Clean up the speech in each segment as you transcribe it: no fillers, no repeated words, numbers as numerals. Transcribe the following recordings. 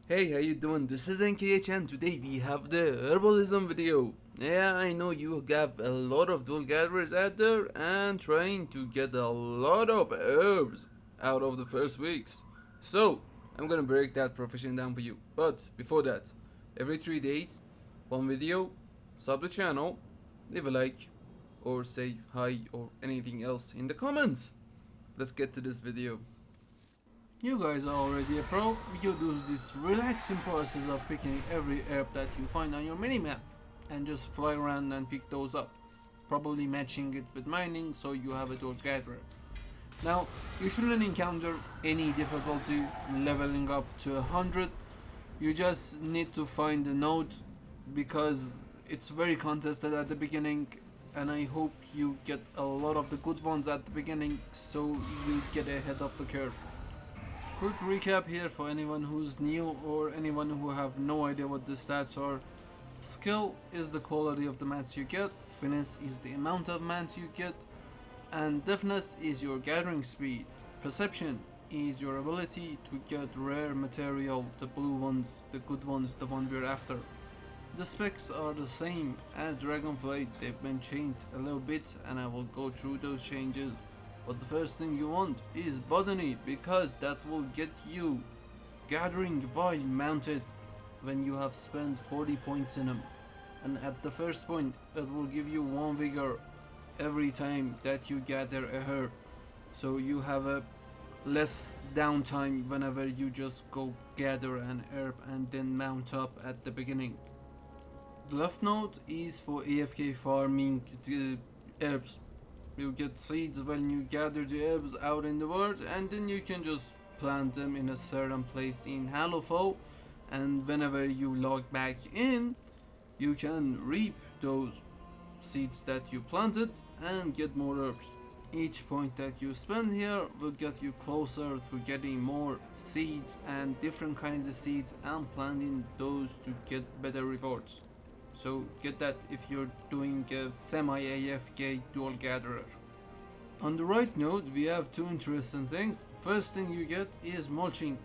Hey, how you doing? This is NKH and today we have the Herbalism video. Yeah, I know you have a lot of dual gatherers out there and trying to get a lot of herbs out of the first weeks. So, I'm gonna break that profession down for you. But before that, every 3 days, one video, sub the channel, leave a like, or say hi or anything else in the comments. Let's get to this video. You guys are already a pro. You do this relaxing process of picking every herb that you find on your minimap and just fly around and pick those up, probably matching it with mining so you have a dual gatherer. Now, you shouldn't encounter any difficulty leveling up to 100. You just need to find the node because it's very contested at the beginning, and I hope you get a lot of the good ones at the beginning so you get ahead of the curve. Quick recap here for anyone who's new or anyone who have no idea what the stats are. Skill is the quality of the mats you get, finesse is the amount of mats you get, and deftness is your gathering speed. Perception is your ability to get rare material, the blue ones, the good ones, the one we're after. The specs are the same as Dragonflight, they've been changed a little bit and I will go through those changes. But the first thing you want is Botany, because that will get you gathering while mounted when you have spent 40 points in them. And at the first point, that will give you 1 vigor every time that you gather a herb. So you have a less downtime whenever you just go gather an herb and then mount up at the beginning. The left node is for AFK farming herbs. You get seeds when you gather the herbs out in the world, and then you can just plant them in a certain place in Hallow, and whenever you log back in, you can reap those seeds that you planted and get more herbs. Each point that you spend here will get you closer to getting more seeds and different kinds of seeds and planting those to get better rewards. So get that if you're doing a semi-AFK dual gatherer. On the right node we have two interesting things. First thing you get is mulching.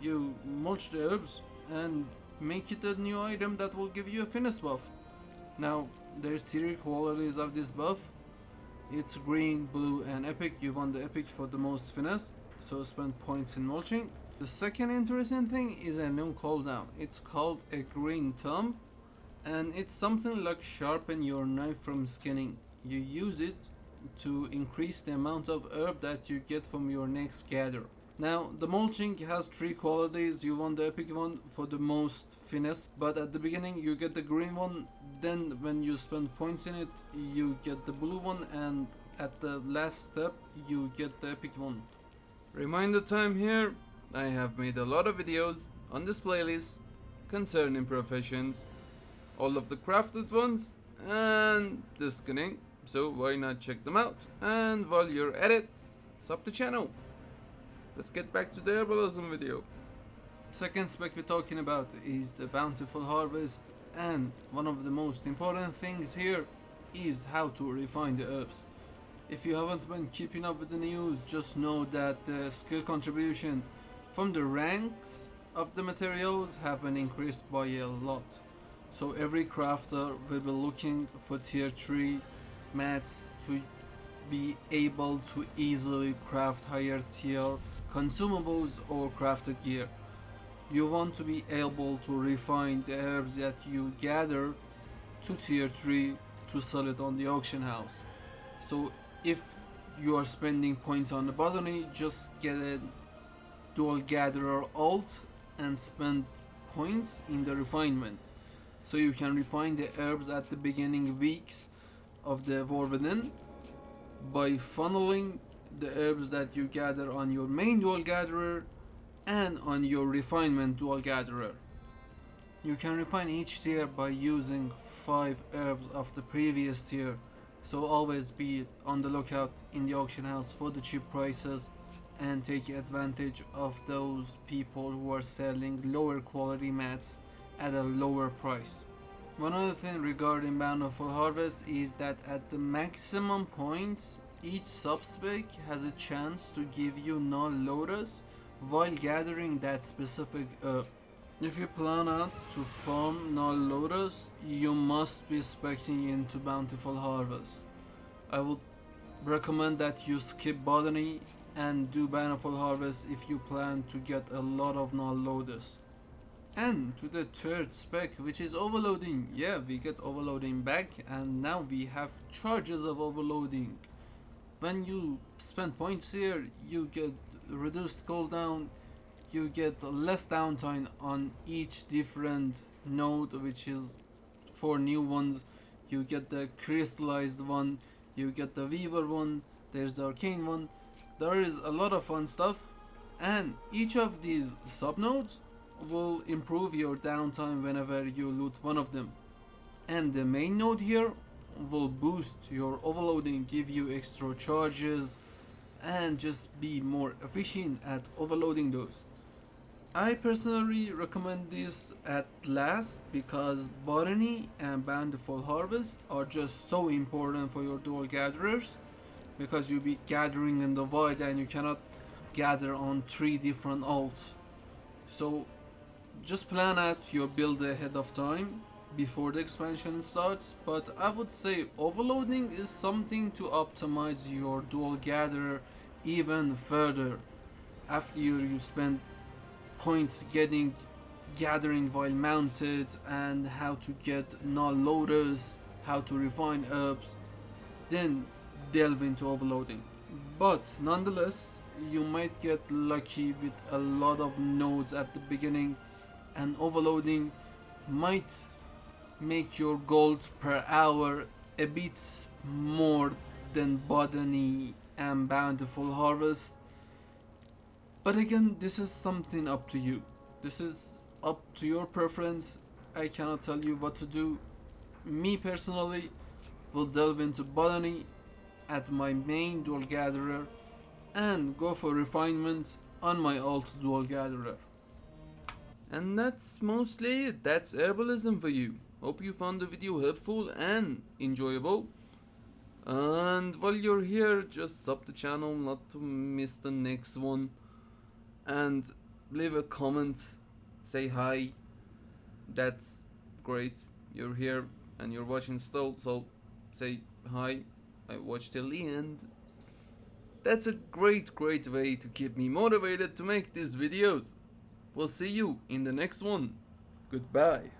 You mulch the herbs and make it a new item that will give you a finesse buff. Now there's three qualities of this buff. It's green, blue and epic. You want the epic for the most finesse, so spend points in mulching. The second interesting thing is a new cooldown. It's called a green thumb, and it's something like sharpen your knife from skinning. You use it to increase the amount of herb that you get from your next gather. Now the mulching has three qualities. You want the epic one for the most finesse, but at the beginning you get the green one, then when you spend points in it you get the blue one, and at the last step you get the epic one. Reminder time here, I have made a lot of videos on this playlist concerning professions, all of the crafted ones and the skinning, so why not check them out? And while you're at it, sub the channel. Let's get back to the Herbalism video. Second spec we're talking about is the Bountiful Harvest, and one of the most important things here is how to refine the herbs. If you haven't been keeping up with the news, just know that the skill contribution from the ranks of the materials have been increased by a lot. So every crafter will be looking for tier 3 mats to be able to easily craft higher tier consumables or crafted gear. You want to be able to refine the herbs that you gather to tier 3 to sell it on the auction house. So if you are spending points on the botany, just get a dual gatherer alt and spend points in the refinement, so you can refine the herbs at the beginning weeks of the war within by funneling the herbs that you gather on your main dual gatherer and on your refinement dual gatherer. You can refine each tier by using 5 herbs of the previous tier, so always be on the lookout in the auction house for the cheap prices and take advantage of those people who are selling lower quality mats at a lower price. One other thing regarding Bountiful Harvest is that at the maximum points, each subspec has a chance to give you Null Lotus while gathering that specific herb. If you plan out to farm Null Lotus, you must be speccing into Bountiful Harvest. I would recommend that you skip Botany and do Bountiful Harvest if you plan to get a lot of Null Lotus. And to the third spec, which is overloading. Yeah, we get overloading back, and now we have charges of overloading. When you spend points here, you get reduced cooldown, you get less downtime on each different node, which is 4 new ones. You get the crystallized one, you get the weaver one, there's the arcane one. There is a lot of fun stuff, and each of these subnodes will improve your downtime whenever you loot one of them. And the main node here will boost your overloading, give you extra charges, and just be more efficient at overloading those. I personally recommend this at last because Botany and Bountiful Harvest are just so important for your dual gatherers, because you'll be gathering in the void and you cannot gather on 3 different alts. So just plan out your build ahead of time before the expansion starts, but I would say overloading is something to optimize your dual gatherer even further after you spend points gathering while mounted, and how to get Null Lotus, how to refine herbs, then delve into overloading. But nonetheless, you might get lucky with a lot of nodes at the beginning, and overloading might make your gold per hour a bit more than Botany and Bountiful Harvest. But again, this is something up to you. This is up to your preference. I cannot tell you what to do. Me personally will delve into Botany at my main dual gatherer and go for refinement on my alt dual gatherer. And that's mostly it. That's Herbalism for you. Hope you found the video helpful and enjoyable. And while you're here, just sub the channel not to miss the next one. And leave a comment, say hi. That's great. You're here and you're watching still, so say hi. I watched till the end. That's a great way to keep me motivated to make these videos. We'll see you in the next one. Goodbye.